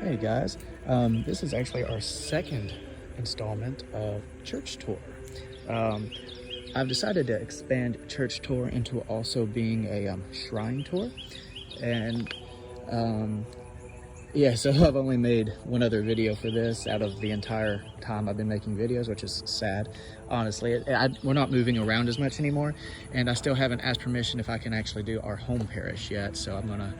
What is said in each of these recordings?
Hey guys, this is actually our second installment of Church Tour. I've decided to expand Church Tour into also being a shrine tour, and yeah, so I've only made one other video for this out of the entire time I've been making videos, which is sad, honestly. We're not moving around as much anymore, and I still haven't asked permission if I can actually do our home parish yet, so I'm gonna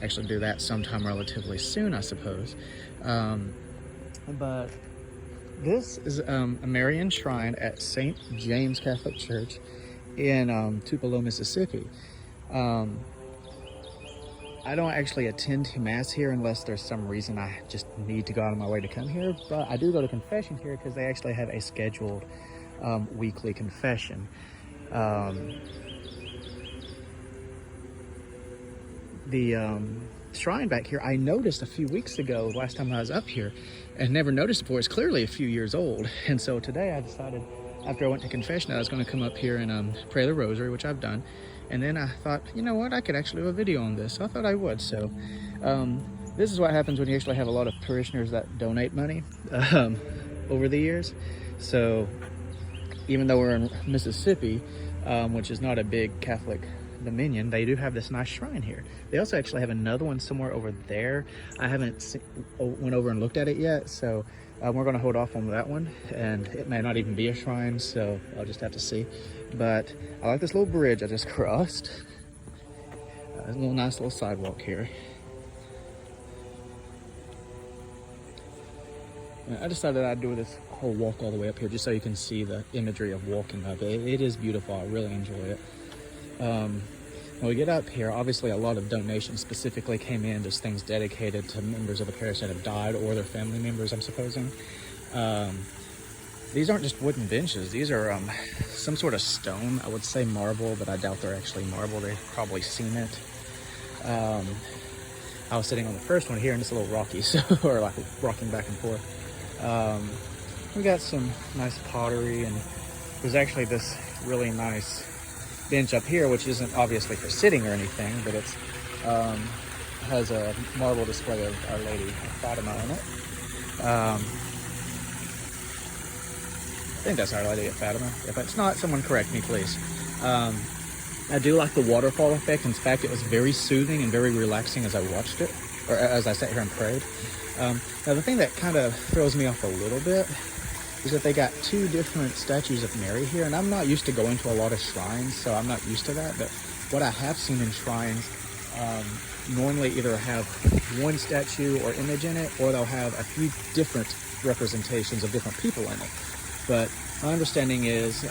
actually do that sometime relatively soon, I suppose. But this is a Marian Shrine at St. James Catholic Church in Tupelo, Mississippi. I don't actually attend Mass here unless there's some reason I just need to go out of my way to come here, but I do go to confession here because they actually have a scheduled weekly confession. The shrine back here, I noticed a few weeks ago, last time I was up here, and never noticed before. It's clearly a few years old, and so today I decided, after I went to confession, I was going to come up here and pray the rosary, which I've done. And then I thought, you know what, I could actually do a video on this. So I thought I would. So this is what happens when you actually have a lot of parishioners that donate money over the years. So even though we're in Mississippi, which is not a big Catholic dominion, they do have this nice shrine here. They also actually have another one somewhere over there. I haven't went over and looked at it yet, so we're going to hold off on that one, and it may not even be a shrine, so I'll just have to see. But I like this little bridge I just crossed. A little nice little sidewalk here. I decided I'd do this whole walk all the way up here just so you can see the imagery of walking up. It is beautiful. I really enjoy it. When we get up here, obviously a lot of donations specifically came in, just things dedicated to members of the parish that have died or their family members, I'm supposing. These aren't just wooden benches. These are some sort of stone. I would say marble, but I doubt they're actually marble. They're probably cement. I was sitting on the first one here, and it's a little rocky, so or like rocking back and forth. We got some nice pottery, and there's actually this really nice bench up here, which isn't obviously for sitting or anything, but it's has a marble display of Our Lady of Fatima on it. I think that's Our Lady of Fatima. If it's not, someone correct me, please. I do like the waterfall effect. In fact, it was very soothing and very relaxing as I watched it, or as I sat here and prayed. Now, the thing that kind of throws me off a little bit is that they got two different statues of Mary here, and I'm not used to going to a lot of shrines, so I'm not used to that. But what I have seen in shrines normally either have one statue or image in it, or they'll have a few different representations of different people in it. But my understanding is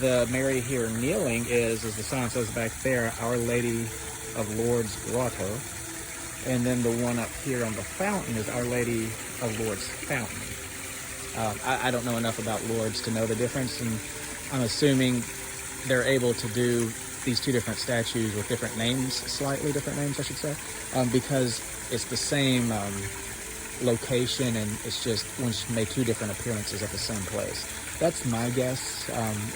the Mary here kneeling is, as the sign says back there, Our Lady of Lourdes Grotto. And then the one up here on the fountain is Our Lady of Lourdes Fountain. I don't know enough about Lourdes to know the difference, and I'm assuming they're able to do these two different statues with different names, slightly different names, I should say, because it's the same location, and it's just one's made two different appearances at the same place. That's my guess.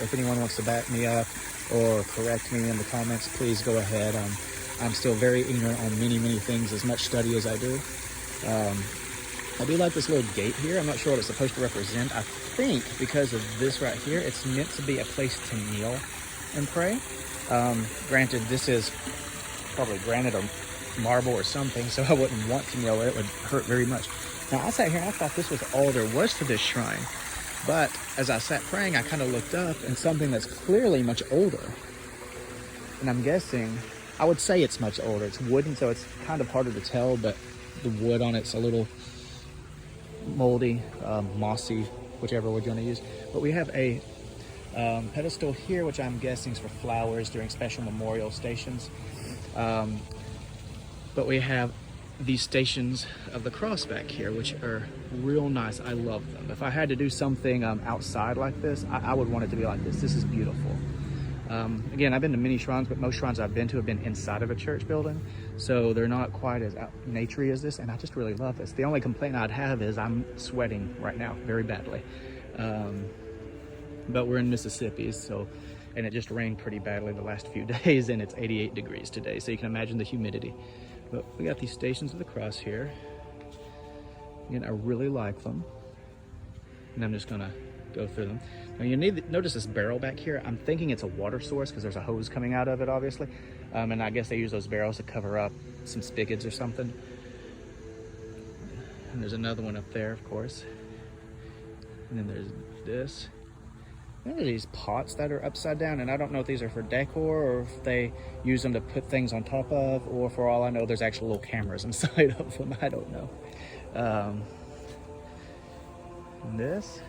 If anyone wants to back me up or correct me in the comments, please go ahead. I'm still very ignorant on many things, as much study as I do. I do like this little gate here. I'm not sure what it's supposed to represent. I think because of this right here, it's meant to be a place to kneel and pray. Granted, this is probably granite or marble or something, so I wouldn't want to kneel. It would hurt very much. Now, I sat here and I thought this was all there was to this shrine. But as I sat praying, I kind of looked up, and something that's clearly much older. And I'm guessing, I would say it's much older. It's wooden, so it's kind of harder to tell, but the wood on it's a little moldy, mossy, whichever word you want to use. But we have a pedestal here, which I'm guessing is for flowers during special memorial stations. But we have these stations of the cross back here, which are real nice. I love them. If I had to do something outside like this, I would want it to be like this. This is beautiful. Again, I've been to many shrines, but most shrines I've been to have been inside of a church building, so they're not quite as naturey as this, and I just really love this. The only complaint I'd have is I'm sweating right now very badly. But we're in Mississippi, so, and it just rained pretty badly the last few days, and it's 88 degrees today, so you can imagine the humidity. But we got these Stations of the Cross here. Again, I really like them. And I'm just gonna go through them. Now you need to notice this barrel back here. I'm thinking it's a water source because there's a hose coming out of it, obviously. And I guess they use those barrels to cover up some spigots or something. And there's another one up there, of course. And then there's this. There are these pots that are upside down, and I don't know if these are for decor or if they use them to put things on top of, or for all I know, there's actual little cameras inside of them. I don't know. And this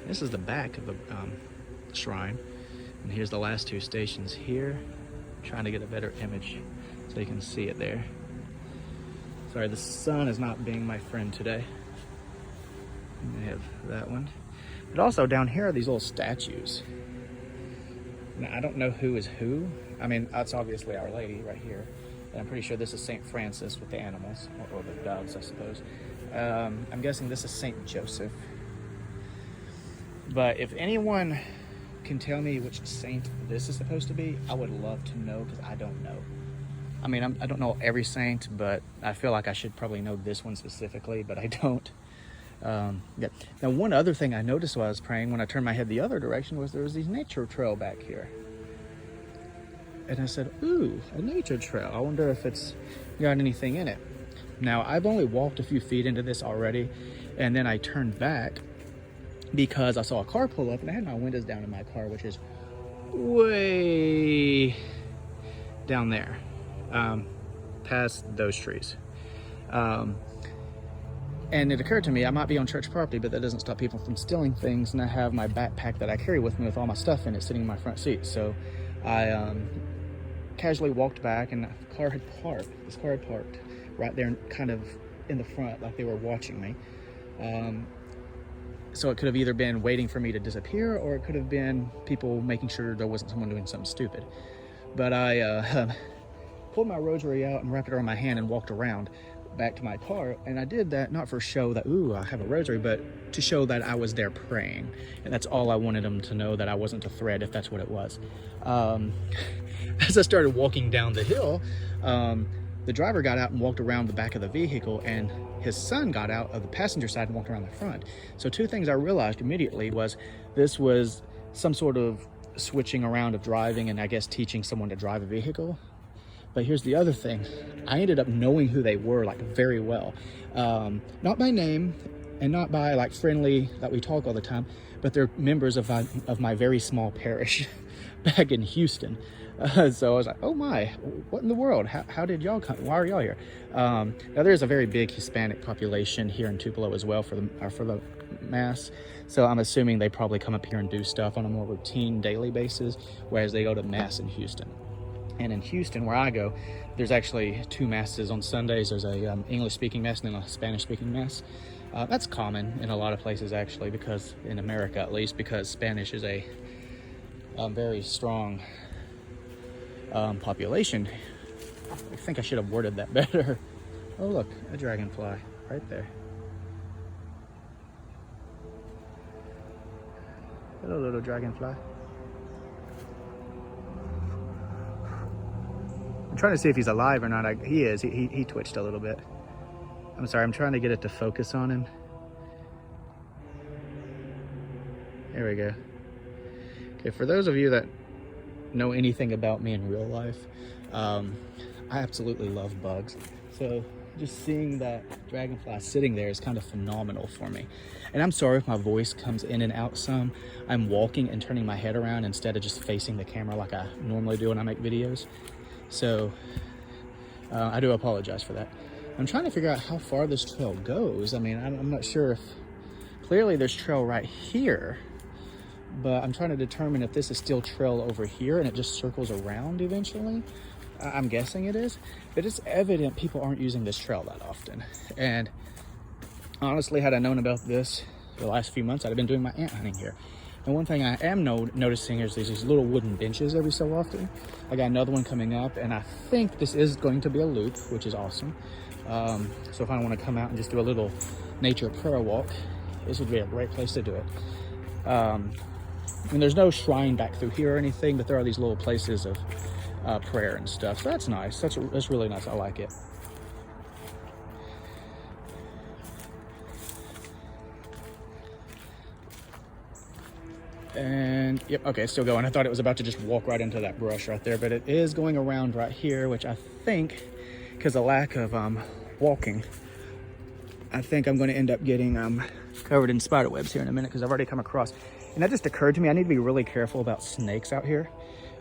is the back of the shrine, and here's the last two stations here. I'm trying to get a better image so you can see it there. Sorry, the sun is not being my friend today. And they have that one. But also down here are these little statues. Now, I don't know who is who. I mean, that's obviously Our Lady right here. And I'm pretty sure this is St. Francis with the animals, or the doves, I suppose. I'm guessing this is St. Joseph. But if anyone can tell me which saint this is supposed to be, I would love to know, because I don't know. I mean, I don't know every saint, but I feel like I should probably know this one specifically, but I don't. Yeah. Now, one other thing I noticed while I was praying, when I turned my head the other direction, was there was this nature trail back here. And I said, ooh, a nature trail. I wonder if it's got anything in it. Now, I've only walked a few feet into this already, and then I turned back because I saw a car pull up, and I had my windows down in my car, which is way down there, past those trees. And it occurred to me, I might be on church property, but that doesn't stop people from stealing things. And I have my backpack that I carry with me with all my stuff in it sitting in my front seat. So I casually walked back, and the car had parked. This car had parked right there, kind of in the front, like they were watching me. So it could have either been waiting for me to disappear, or it could have been people making sure there wasn't someone doing something stupid. But I pulled my rosary out and wrapped it around my hand and walked around back to my car, and I did that not for show that, ooh, I have a rosary, but to show that I was there praying. And that's all I wanted them to know, that I wasn't a threat, if that's what it was. As I started walking down the hill, the driver got out and walked around the back of the vehicle, and his son got out of the passenger side and walked around the front. So two things I realized immediately was this was some sort of switching around of driving, and I guess teaching someone to drive a vehicle. But here's the other thing. I ended up knowing who they were, like, very well. Not by name, and not by, like, friendly, that we talk all the time, but they're members of my very small parish back in Houston. So I was like, oh my, what in the world? How did y'all come? Why are y'all here? Now, there's a very big Hispanic population here in Tupelo as well for the Mass. So I'm assuming they probably come up here and do stuff on a more routine, daily basis, whereas they go to Mass in Houston. And in Houston, where I go, there's actually two masses on Sundays. There's a English-speaking mass and then a Spanish-speaking mass. That's common in a lot of places, actually, because in America, at least, because Spanish is a very strong population. I think I should have worded that better. Oh, look, a dragonfly right there. Hello, little dragonfly. I'm trying to see if he's alive or not. He is. He twitched a little bit. I'm sorry, I'm trying to get it to focus on him. There we go. Okay, for those of you that know anything about me in real life, I absolutely love bugs. So just seeing that dragonfly sitting there is kind of phenomenal for me. And I'm sorry if my voice comes in and out some. I'm walking and turning my head around instead of just facing the camera like I normally do when I make videos. So I do apologize for that. I'm trying to figure out how far this trail goes. I mean, I'm not sure if, clearly there's trail right here, but I'm trying to determine if this is still trail over here and it just circles around eventually. I'm guessing it is, but it's evident people aren't using this trail that often. And honestly, had I known about this the last few months, I'd have been doing my ant hunting here. And one thing I am noticing is there's these little wooden benches every so often. I got another one coming up, and I think this is going to be a loop, which is awesome. So if I want to come out and just do a little nature prayer walk, this would be a great place to do it. And there's no shrine back through here or anything, but there are these little places of prayer and stuff. So that's nice. That's really nice. I like it. And yep, okay, still going. I thought it was about to just walk right into that brush right there, but it is going around right here, which I think, because of lack of walking, I think I'm going to end up getting covered in spider webs here in a minute, because I've already come across. And that just occurred to me, I need to be really careful about snakes out here.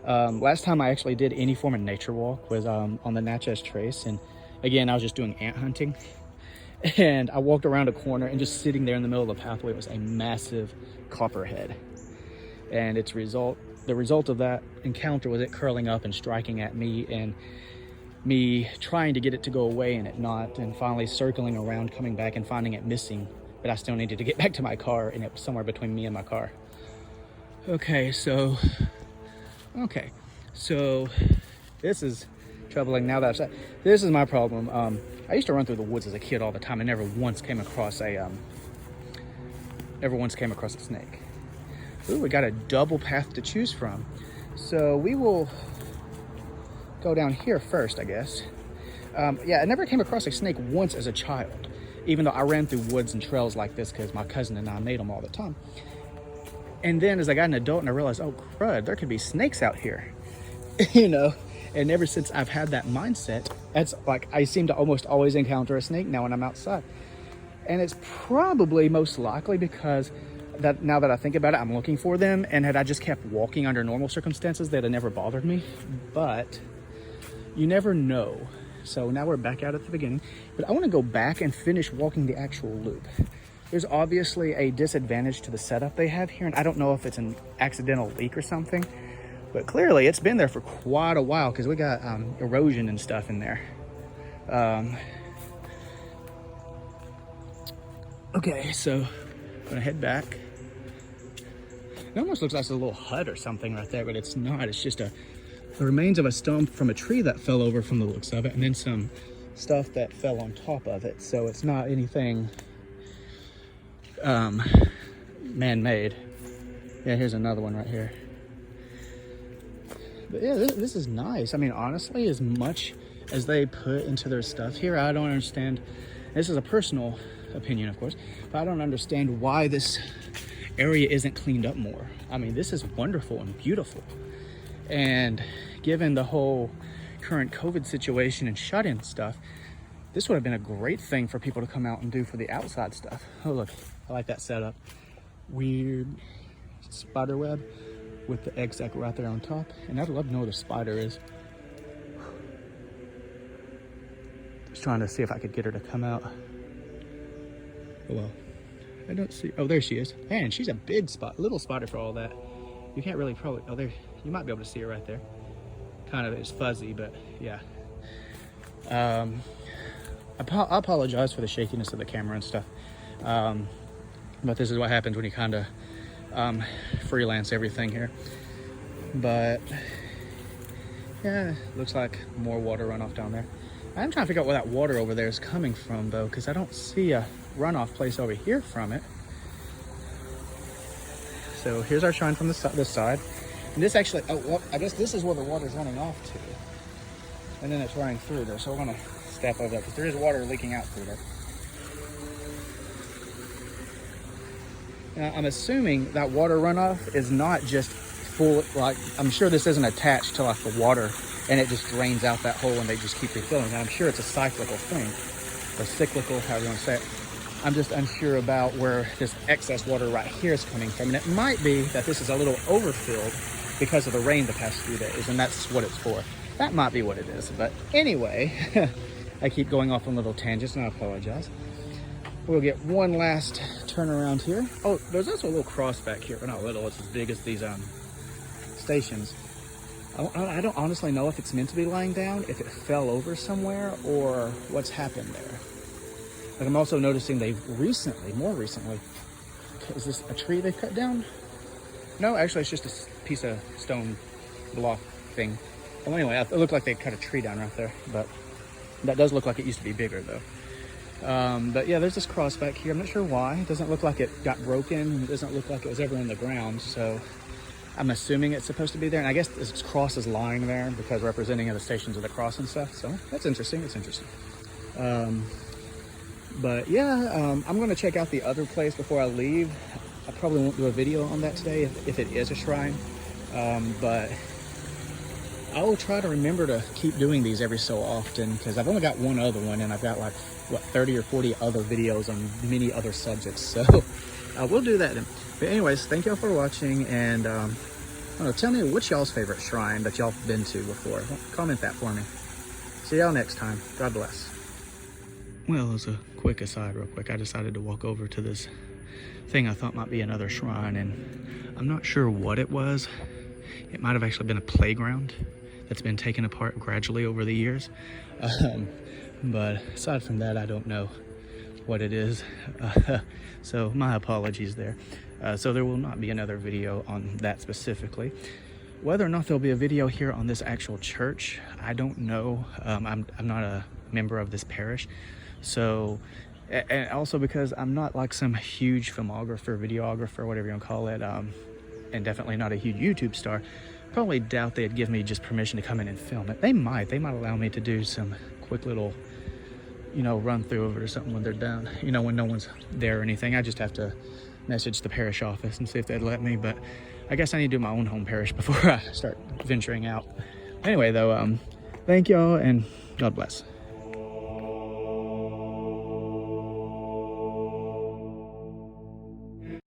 Last time I actually did any form of nature walk was on the Natchez Trace, and again, I was just doing ant hunting. And I walked around a corner, and just sitting there in the middle of the pathway was a massive copperhead. And the result of that encounter was it curling up and striking at me, and me trying to get it to go away and it not, and finally circling around, coming back and finding it missing. But I still needed to get back to my car, and it was somewhere between me and my car. Okay, so this is troubling now that I've said. This is my problem. I used to run through the woods as a kid all the time, and never once came across a snake. Ooh, we got a double path to choose from. So we will go down here first, I guess. Yeah, I never came across a snake once as a child, even though I ran through woods and trails like this because my cousin and I made them all the time. And then as I got an adult and I realized, oh crud, there could be snakes out here, you know? And ever since I've had that mindset, that's like, I seem to almost always encounter a snake now when I'm outside. And it's probably most likely because that now that I think about it, I'm looking for them, and had I just kept walking under normal circumstances, they'd have never bothered me. But you never know. So now we're back out at the beginning, but I want to go back and finish walking the actual loop. There's obviously a disadvantage to the setup they have here, and I don't know if it's an accidental leak or something, but clearly it's been there for quite a while because we got erosion and stuff in there. Okay, so I'm gonna head back. It almost looks like a little hut or something right there, but it's not. It's just the remains of a stump from a tree that fell over from the looks of it, and then some stuff that fell on top of it. So it's not anything man-made. Yeah, here's another one right here. But yeah, this is nice. I mean, honestly, as much as they put into their stuff here, I don't understand. This is a personal opinion, of course, but I don't understand why this area isn't cleaned up more. I mean, this is wonderful and beautiful. And given the whole current COVID situation and shut-in stuff, this would have been a great thing for people to come out and do for the outside stuff. Oh, look, I like that setup. Weird spider web with the egg sac right there on top. And I'd love to know where the spider is. Just trying to see if I could get her to come out. Oh, well, I don't see. Oh, there she is. Man, she's a big little spider for all that. You can't really probably, oh, there, you might be able to see her right there. Kind of is fuzzy, but yeah. I apologize for the shakiness of the camera and stuff. But this is what happens when you kind of freelance everything here. But yeah, looks like more water runoff down there. I'm trying to figure out where that water over there is coming from though, because I don't see a runoff place over here from it. So here's our shrine from this side. And this actually, oh, well, I guess this is where the water's running off to. And then it's running through there. So we're gonna step over there because there is water leaking out through there. Now, I'm assuming that water runoff is not just full, like, I'm sure this isn't attached to like the water and it just drains out that hole and they just keep refilling. And I'm sure it's a cyclical thing, or cyclical, however you want to say it. I'm just unsure about where this excess water right here is coming from. And it might be that this is a little overfilled because of the rain the past few days, and that's what it's for. That might be what it is. But anyway, I keep going off on little tangents, and I apologize. We'll get one last turn around here. Oh, there's also a little cross back here. Well, not little, it's as big as these stations. I don't honestly know if it's meant to be lying down, if it fell over somewhere, or what's happened there. But I'm also noticing they've more recently, is this a tree they've cut down? No, actually it's just a piece of stone block thing. Well, anyway, it looked like they cut a tree down right there, but that does look like it used to be bigger though. But yeah, there's this cross back here. I'm not sure why. It doesn't look like it got broken. It doesn't look like it was ever in the ground. So I'm assuming it's supposed to be there, and I guess this cross is lying there because representing the Stations of the Cross and stuff. So that's interesting. It's interesting. But yeah, I'm gonna check out the other place before I leave. I probably won't do a video on that today if it is a shrine, but I will try to remember to keep doing these every so often, because I've only got one other one, and I've got like, what, 30 or 40 other videos on many other subjects. So we'll do that then. But anyways, thank y'all for watching, and I don't know, tell me what's y'all's favorite shrine that y'all been to before. Comment that for me. See y'all next time. God bless. Well, as a quick aside real quick, I decided to walk over to this thing I thought might be another shrine, and I'm not sure what it was. It might have actually been a playground that's been taken apart gradually over the years. But aside from that, I don't know what it is. So my apologies there. So there will not be another video on that specifically. Whether or not there'll be a video here on this actual church, I don't know. I'm not a member of this parish. So, and also because I'm not like some huge filmographer, videographer, whatever you want to call it, and definitely not a huge YouTube star, probably doubt they'd give me just permission to come in and film it. They might allow me to do some quick little, you know, run through of it or something when they're done, you know, when no one's there or anything. I just have to message the parish office and see if they'd let me, but I guess I need to do my own home parish before I start venturing out. Anyway though, thank y'all and God bless.